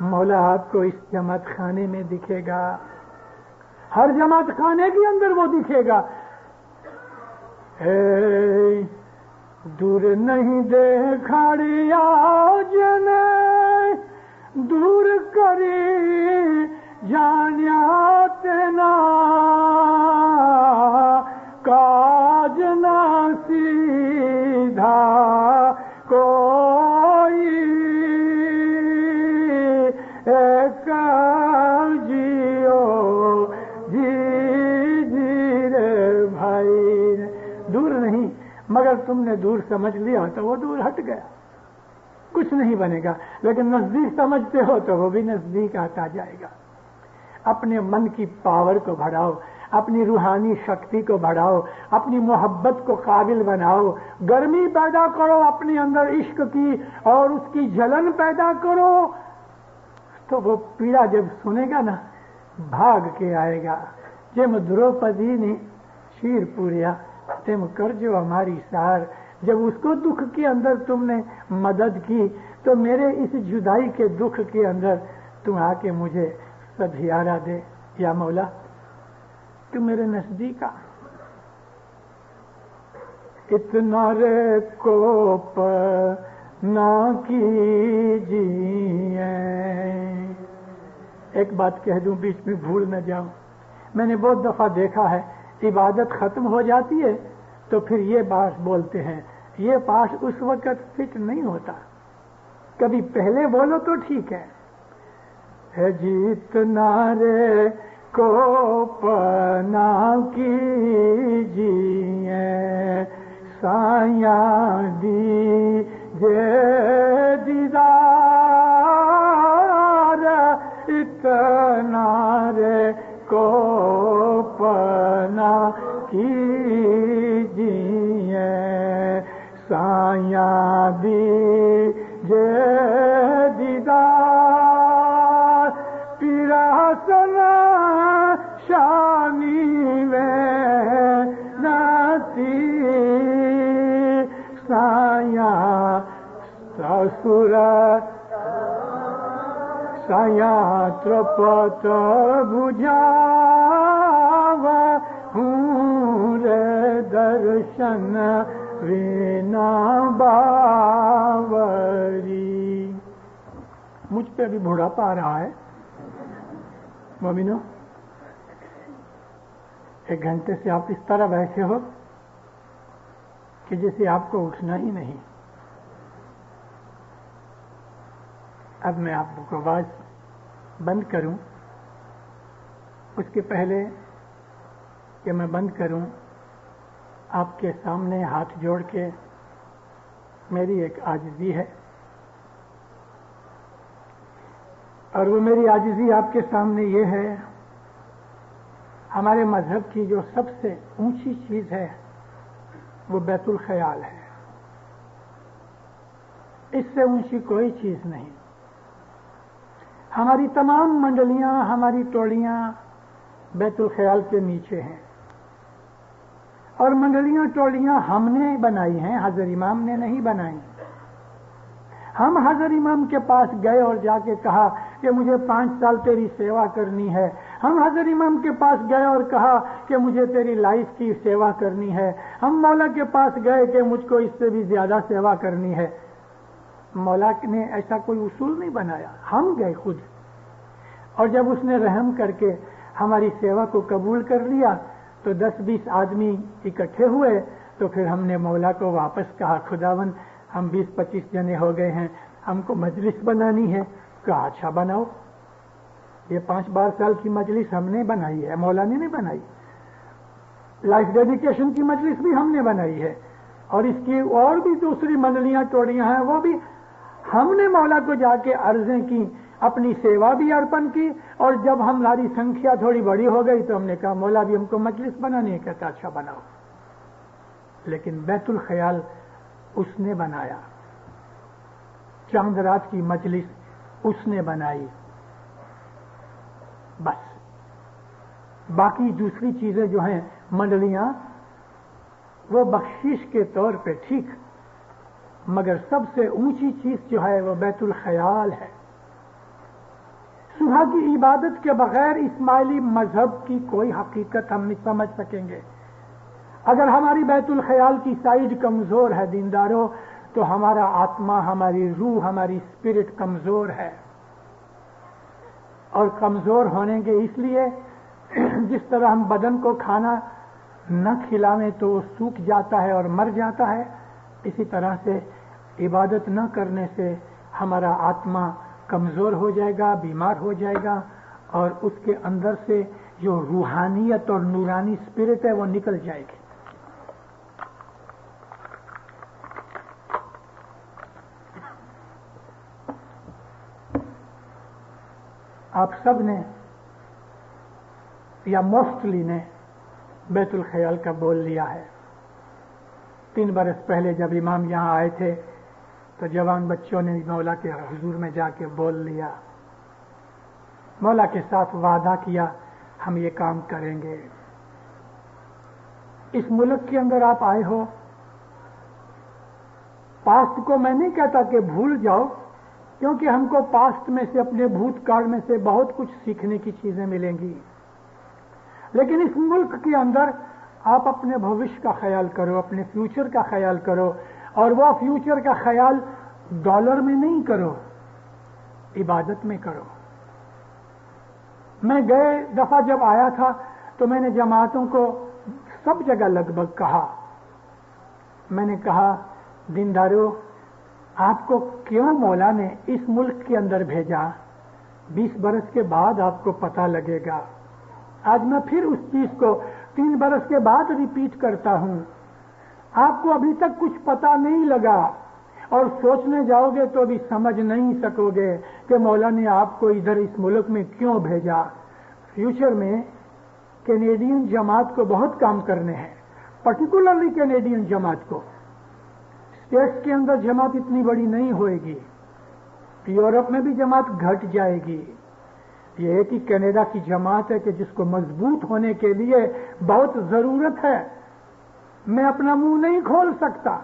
مولا آپ کو اس جماعت خانے میں دکھے گا، ہر جماعت خانے کے اندر وہ دکھے گا. اے دور نہیں دیکھاڑیا جن دور کری جانیا تینا کاج نہ سیدھا کوئی ایک جیو جی رے بھائی. دور نہیں، مگر تم نے دور سمجھ لیا تو وہ دور ہٹ گیا، کچھ نہیں بنے گا. لیکن نزدیک سمجھتے ہو تو وہ بھی نزدیک آتا جائے گا. اپنے من کی پاور کو بڑھاؤ، اپنی روحانی شکتی کو بڑھاؤ، اپنی محبت کو قابل بناؤ، گرمی پیدا کرو اپنے اندر عشق کی اور اس کی جلن پیدا کرو. تو وہ پیڑا جب سنے گا نا بھاگ کے آئے گا. جم دروپدی نے شیر پوریا تم کرجو ہماری سار. جب اس کو دکھ کے اندر تم نے مدد کی تو میرے اس جدائی کے دکھ کے اندر تم آ کے مجھے سدھیارا دے. یا مولا تو میرے نزدیک آ. اتنا رے کوپ نہ کیجیے. ایک بات کہہ دوں بیچ میں بھول نہ جاؤں. میں نے بہت دفعہ دیکھا ہے عبادت ختم ہو جاتی ہے تو پھر یہ بات بولتے ہیں. یہ پاٹ اس وقت فٹ نہیں ہوتا، کبھی پہلے بولو تو ٹھیک ہے. جیتنا رے کو پنا کیجیے سایاں دیجیے دیدار. اتنا رے کو پنا کیجیے سایاں دیجیے دیدار. پیراسن شانی میں نتی سایاں سسر سایاں ترپت بجھا ہوں رے درشن وینا باوری. مجھ پہ بھی بڑھاپا آ رہا ہے مومنو. ایک گھنٹے سے آپ اس طرح بیٹھے ہو کہ جیسے آپ کو اٹھنا ہی نہیں. اب میں آپ کو آواز بند کروں، اس کے پہلے کہ میں بند کروں آپ کے سامنے ہاتھ جوڑ کے میری ایک عاجزی ہے، اور وہ میری عاجزی آپ کے سامنے یہ ہے. ہمارے مذہب کی جو سب سے اونچی چیز ہے وہ بیت الخیال ہے. اس سے اونچی کوئی چیز نہیں. ہماری تمام منڈلیاں، ہماری ٹولیاں بیت الخیال کے نیچے ہیں، اور منڈلیاں ٹولیاں ہم نے بنائی ہیں، حضرت امام نے نہیں بنائی. ہم حضرت امام کے پاس گئے اور جا کے کہا کہ مجھے 5 سال تیری سیوا کرنی ہے. ہم حضرت امام کے پاس گئے اور کہا کہ مجھے تیری لائف کی سیوا کرنی ہے. ہم مولا کے پاس گئے کہ مجھ کو اس سے بھی زیادہ سیوا کرنی ہے. مولا نے ایسا کوئی اصول نہیں بنایا، ہم گئے خود. اور جب اس نے رحم کر کے ہماری سیوا کو قبول کر لیا تو 10-20 آدمی اکٹھے ہوئے. تو پھر ہم نے مولا کو واپس کہا خداوند ہم 20-25 جنے ہو گئے ہیں، ہم کو مجلس بنانی ہے. کہا اچھا بناؤ. یہ 5 سال کی مجلس ہم نے بنائی ہے، مولا نے نہیں بنائی. لائف ڈیڈیکیشن کی مجلس بھی ہم نے بنائی ہے، اور اس کی اور بھی دوسری منڈلیاں ٹوڑیاں ہیں وہ بھی ہم نے مولا کو جا کے عرضیں کی، اپنی سیوا بھی ارپن کی. اور جب ہماری سنکھیا تھوڑی بڑی ہو گئی تو ہم نے کہا مولا بھی ہم کو مجلس بنانی ہے. کہتا اچھا بناؤ. لیکن بیت الخیال اس نے بنایا، چاند رات کی مجلس اس نے بنائی. بس باقی دوسری چیزیں جو ہیں منڈلیاں وہ بخشش کے طور پہ ٹھیک، مگر سب سے اونچی چیز جو ہے وہ بیت الخیال ہے. صبح کی عبادت کے بغیر اسماعیلی مذہب کی کوئی حقیقت ہم نہیں سمجھ سکیں گے. اگر ہماری بیت الخیال کی سائیڈ کمزور ہے دینداروں، تو ہمارا آتما، ہماری روح، ہماری اسپرٹ کمزور ہے. اور کمزور ہونے کے اس لیے جس طرح ہم بدن کو کھانا نہ کھلاویں تو وہ سوکھ جاتا ہے اور مر جاتا ہے، اسی طرح سے عبادت نہ کرنے سے ہمارا آتما کمزور ہو جائے گا، بیمار ہو جائے گا، اور اس کے اندر سے جو روحانیت اور نورانی اسپرٹ ہے وہ نکل جائے گی. آپ سب نے یا موسٹلی نے بیت الخیال کا بول لیا ہے. 3 برس پہلے جب امام یہاں آئے تھے تو جوان بچوں نے مولا کے حضور میں جا کے بول لیا، مولا کے ساتھ وعدہ کیا ہم یہ کام کریں گے. اس ملک کے اندر آپ آئے ہو، پاسٹ کو میں نہیں کہتا کہ بھول جاؤ، کیونکہ ہم کو پاسٹ میں سے، اپنے بھوت کال میں سے بہت کچھ سیکھنے کی چیزیں ملیں گی، لیکن اس ملک کے اندر آپ اپنے بھوش کا خیال کرو، اپنے فیوچر کا خیال کرو، اور وہ فیوچر کا خیال ڈالر میں نہیں کرو، عبادت میں کرو. میں گئے دفعہ جب آیا تھا تو میں نے جماعتوں کو سب جگہ لگ بھگ کہا، میں نے کہا دینداروں، آپ کو کیوں مولا نے اس ملک کے اندر بھیجا؟ 20 برس کے بعد آپ کو پتہ لگے گا. آج میں پھر اس چیز کو 3 برس کے بعد ریپیٹ کرتا ہوں. آپ کو ابھی تک کچھ پتہ نہیں لگا، اور سوچنے جاؤ گے تو بھی سمجھ نہیں سکو گے کہ مولا نے آپ کو ادھر اس ملک میں کیوں بھیجا. فیوچر میں کینیڈین جماعت کو بہت کام کرنے ہیں، پرٹیکولرلی کینیڈین جماعت کو. اسٹیٹس کے اندر جماعت اتنی بڑی نہیں ہوئے گی، یورپ میں بھی جماعت گھٹ جائے گی. یہ ایک ہی کینیڈا کی جماعت ہے کہ جس کو مضبوط ہونے کے لیے بہت ضرورت ہے. میں اپنا منہ نہیں کھول سکتا،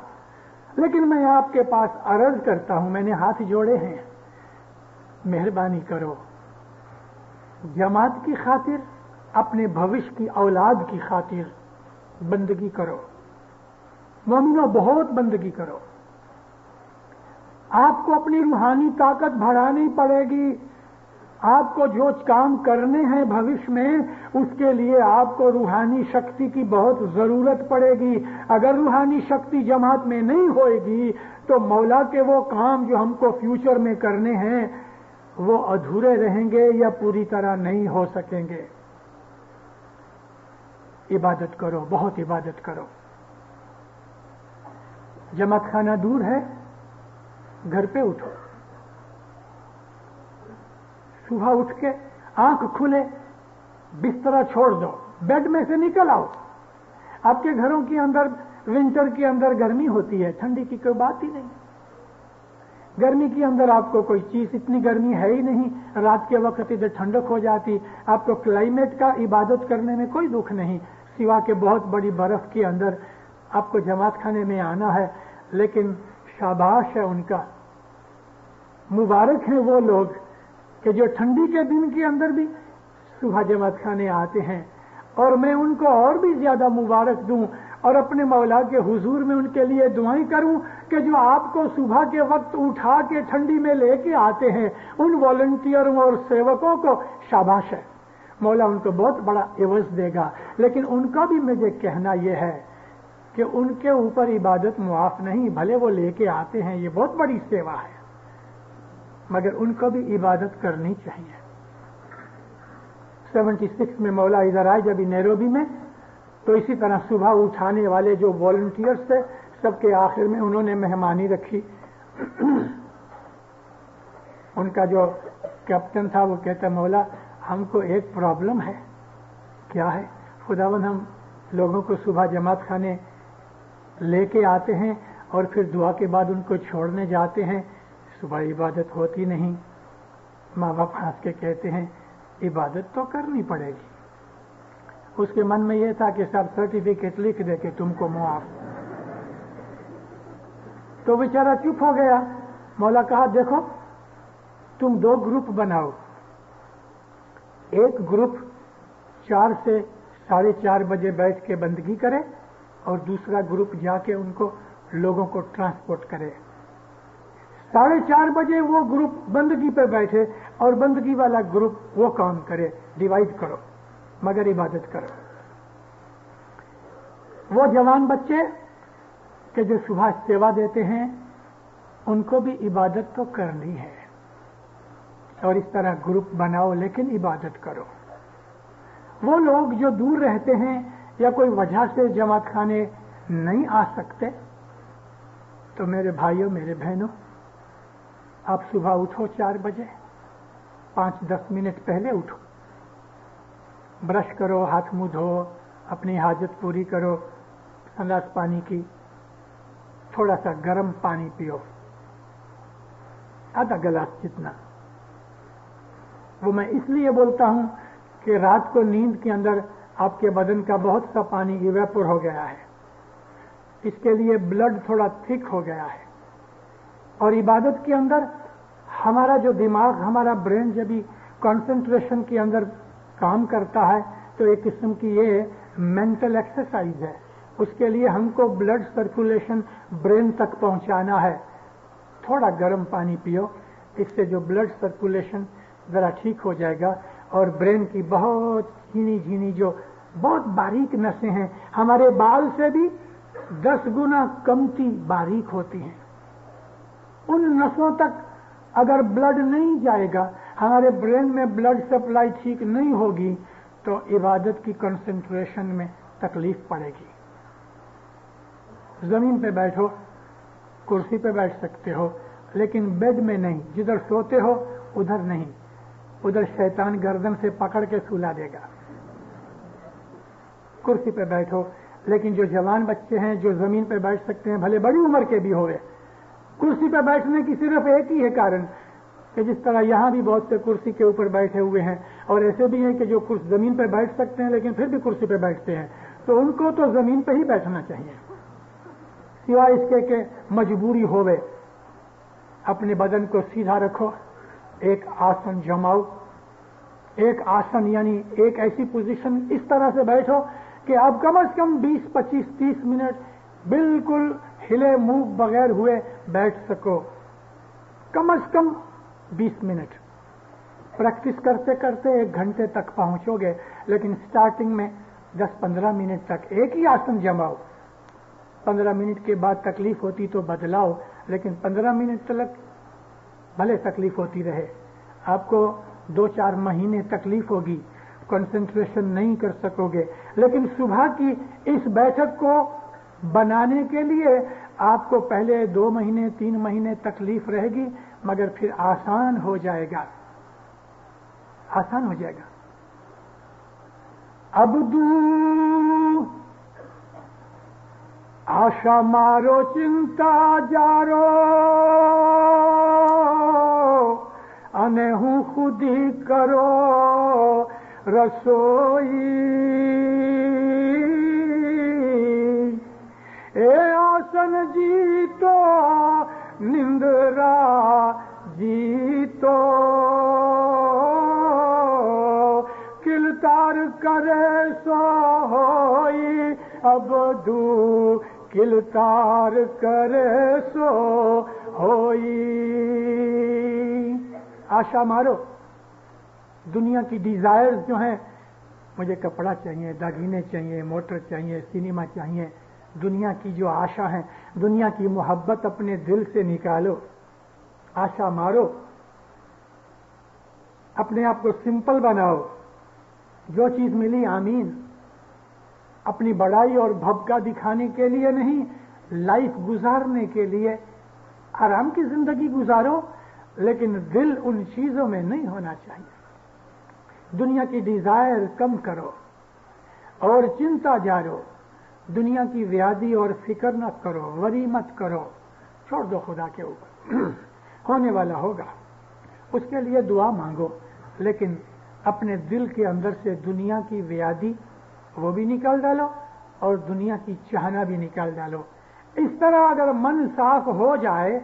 لیکن میں آپ کے پاس عرض کرتا ہوں، میں نے ہاتھ جوڑے ہیں، مہربانی کرو، جماعت کی خاطر، اپنے بھوش کی اولاد کی خاطر بندگی کرو. مومنوں، بہت بندگی کرو. آپ کو اپنی روحانی طاقت بڑھانی پڑے گی. آپ کو جو کام کرنے ہیں بھوش میں، اس کے لیے آپ کو روحانی شکتی کی بہت ضرورت پڑے گی. اگر روحانی شکتی جماعت میں نہیں ہوئے گی تو مولا کے وہ کام جو ہم کو فیوچر میں کرنے ہیں وہ ادھورے رہیں گے یا پوری طرح نہیں ہو سکیں گے. عبادت کرو، بہت عبادت کرو. جماعت خانہ دور ہے، گھر پہ اٹھو، صبح اٹھ کے آنکھ کھلے، بستر چھوڑ دو، بیڈ میں سے نکل آؤ. آپ کے گھروں کے اندر ونٹر کے اندر گرمی ہوتی ہے، ٹھنڈی کی کوئی بات ہی نہیں. گرمی کے اندر آپ کو کوئی چیز، اتنی گرمی ہے ہی نہیں. رات کے وقت ادھر ٹھنڈک ہو جاتی. آپ کو کلائمیٹ کا عبادت کرنے میں کوئی دکھ نہیں، سوا کہ بہت بڑی برف کے اندر آپ کو جماعت خانے میں آنا ہے. لیکن شاباش ہے ان کا، مبارک ہیں وہ لوگ کہ جو ٹھنڈی کے دن کے اندر بھی صبح جماعت خانے آتے ہیں. اور میں ان کو اور بھی زیادہ مبارک دوں اور اپنے مولا کے حضور میں ان کے لیے دعائیں کروں کہ جو آپ کو صبح کے وقت اٹھا کے ٹھنڈی میں لے کے آتے ہیں، ان والنٹیئروں اور سیوکوں کو شاباش ہے. مولا ان کو بہت بڑا عوض دے گا. لیکن ان کا بھی مجھے کہنا یہ ہے کہ ان کے اوپر عبادت معاف نہیں، بھلے وہ لے کے آتے ہیں، یہ بہت بڑی سیوا ہے، مگر ان کو بھی عبادت کرنی چاہیے. 76 میں مولا ادھر آئے جب نیروبی میں، تو اسی طرح صبح اٹھانے والے جو والنٹیئرز تھے، سب کے آخر میں انہوں نے مہمانی رکھی. ان کا جو کیپٹن تھا وہ کہتا، مولا ہم کو ایک پرابلم ہے. کیا ہے؟ خداوند ہم لوگوں کو صبح جماعت خانے لے کے آتے ہیں اور پھر دعا کے بعد ان کو چھوڑنے جاتے ہیں، صبح عبادت ہوتی نہیں. ماں باپ ہنس کے کہتے ہیں عبادت تو کرنی پڑے گی. اس کے من میں یہ تھا کہ سب سرٹیفکیٹ لکھ دے کہ تم کو معاف. تو بیچارہ چپ ہو گیا. مولا کہا دیکھو تم 2 گروپ بناؤ، ایک گروپ 4 سے 4:30 بجے بیٹھ کے بندگی کرے اور دوسرا گروپ جا کے ان کو لوگوں کو ٹرانسپورٹ کرے. 4:30 بجے وہ گروپ بندگی پہ بیٹھے اور بندگی والا گروپ وہ کام کرے. ڈیوائڈ کرو مگر عبادت کرو. وہ جوان بچے کہ جو صبح سیوا دیتے ہیں ان کو بھی عبادت تو کرنی ہے اور اس طرح گروپ بناؤ لیکن عبادت کرو. وہ لوگ جو دور رہتے ہیں یا کوئی وجہ سے جماعت خانے نہیں آ سکتے تو میرے بھائیوں میرے بہنوں آپ صبح اٹھو 4 بجے 5-10 منٹ پہلے اٹھو. برش کرو, ہاتھ منہ دھو, اپنی حاجت پوری کرو, سنلاس پانی کی, تھوڑا سا گرم پانی پیو, آدھا گلاس جتنا. وہ میں اس لیے بولتا ہوں کہ رات کو نیند کے اندر آپ کے بدن کا بہت سا پانی ایویپور ہو گیا ہے, اس کے لیے بلڈ تھوڑا تھک ہو گیا ہے. اور عبادت کے اندر ہمارا جو دماغ, ہمارا برین جب بھی کنسنٹریشن کے اندر کام کرتا ہے تو ایک قسم کی یہ مینٹل ایکسرسائز ہے. اس کے لیے ہم کو بلڈ سرکولیشن برین تک پہنچانا ہے. تھوڑا گرم پانی پیو, اس سے جو بلڈ سرکولیشن ذرا ٹھیک ہو جائے گا اور برین کی بہت جھینی جھینی جو بہت باریک نسیں ہیں, ہمارے بال سے بھی 10 گنا کمتی باریک ہوتی ہیں. ان نسوں تک اگر بلڈ نہیں جائے گا, ہمارے برین میں بلڈ سپلائی ٹھیک نہیں ہوگی تو عبادت کی کنسنٹریشن میں تکلیف پڑے گی. زمین پہ بیٹھو, کرسی پہ بیٹھ سکتے ہو لیکن بیڈ میں نہیں. جدھر سوتے ہو ادھر نہیں, ادھر شیطان گردن سے پکڑ کے سلا دے گا. کرسی پہ بیٹھو. لیکن جو جوان بچے ہیں جو زمین پہ بیٹھ سکتے ہیں, بھلے بڑی عمر کے بھی ہوئے, کرسی پہ بیٹھنے کی صرف ایک ہی ہے کارن کہ جس طرح یہاں بھی بہت سے کرسی کے اوپر بیٹھے ہوئے ہیں اور ایسے بھی ہیں کہ جو زمین پہ بیٹھ سکتے ہیں لیکن پھر بھی کرسی پہ بیٹھتے ہیں, تو ان کو تو زمین پہ ہی بیٹھنا چاہیے سوائے اس کے کہ مجبوری ہوئے. اپنے بدن کو سیدھا رکھو, ایک آسن جماؤ. ایک آسن یعنی ایک ایسی پوزیشن اس طرح سے بیٹھو کہ آپ کم از کم 20-25-30 منٹ بالکل ہلے منہ بغیر ہوئے بیٹھ سکو. کم از کم 20 منٹ. پریکٹس کرتے کرتے 1 گھنٹے تک پہنچو گے, لیکن سٹارٹنگ میں 10-15 منٹ تک ایک ہی آسن جماؤ. 15 منٹ کے بعد تکلیف ہوتی تو بدلاؤ, لیکن 15 منٹ تک بھلے تکلیف ہوتی رہے. آپ کو 2-4 مہینے تکلیف ہوگی, کنسنٹریشن نہیں کر سکو گے, لیکن صبح کی اس بیٹھک کو بنانے کے لیے آپ کو پہلے 2 مہینے 3 مہینے تکلیف رہے گی, مگر پھر آسان ہو جائے گا. آسان ہو جائے گا. ابدو آشا مارو چنتا جارو انے ہوں خودی کرو رسوئی. اے آسن جیتو نندرا جیتو کلتار کرے سو ہوئی ابدو کلتار کرے سو ہوئی. آشا مارو. دنیا کی ڈیزائرز جو ہیں, مجھے کپڑا چاہیے, داگینے چاہیے, موٹر چاہیے, سینما چاہیے, دنیا کی جو آشا ہیں, دنیا کی محبت اپنے دل سے نکالو. آشا مارو. اپنے آپ کو سمپل بناؤ. جو چیز ملی آمین. اپنی بڑائی اور بھبکا دکھانے کے لیے نہیں, لائف گزارنے کے لیے آرام کی زندگی گزارو, لیکن دل ان چیزوں میں نہیں ہونا چاہیے. دنیا کی ڈیزائر کم کرو اور چنتا جارو. دنیا کی ویادی اور فکر نہ کرو, وری مت کرو, چھوڑ دو خدا کے اوپر. ہونے والا ہوگا, اس کے لیے دعا مانگو, لیکن اپنے دل کے اندر سے دنیا کی ویادی وہ بھی نکال ڈالو اور دنیا کی چاہنا بھی نکال ڈالو. اس طرح اگر من صاف ہو جائے,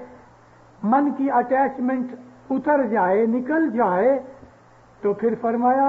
من کی اٹیچمنٹ اتر جائے, نکل جائے, تو پھر فرمایا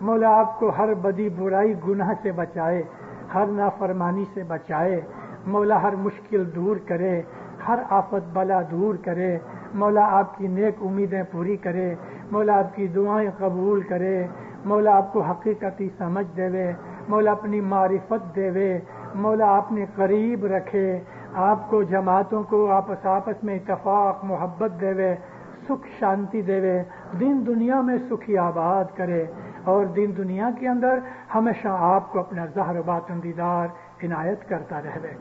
مولا آپ کو ہر بدی برائی گناہ سے بچائے، ہر نافرمانی سے بچائے، مولا ہر مشکل دور کرے، ہر آفت بلا دور کرے، مولا آپ کی نیک امیدیں پوری کرے، مولا آپ کی دعائیں قبول کرے، مولا آپ کو حقیقتی سمجھ دے، مولا اپنی معرفت دے، مولا اپنے قریب رکھے، آپ کو جماعتوں کو آپس میں اتفاق محبت دے، سکھ شانتی دے، دین دنیا میں سکھی آباد کرے، اور دین دنیا کے اندر ہمیشہ آپ کو اپنا ظاہر و باطن دیدار عنایت کرتا رہے۔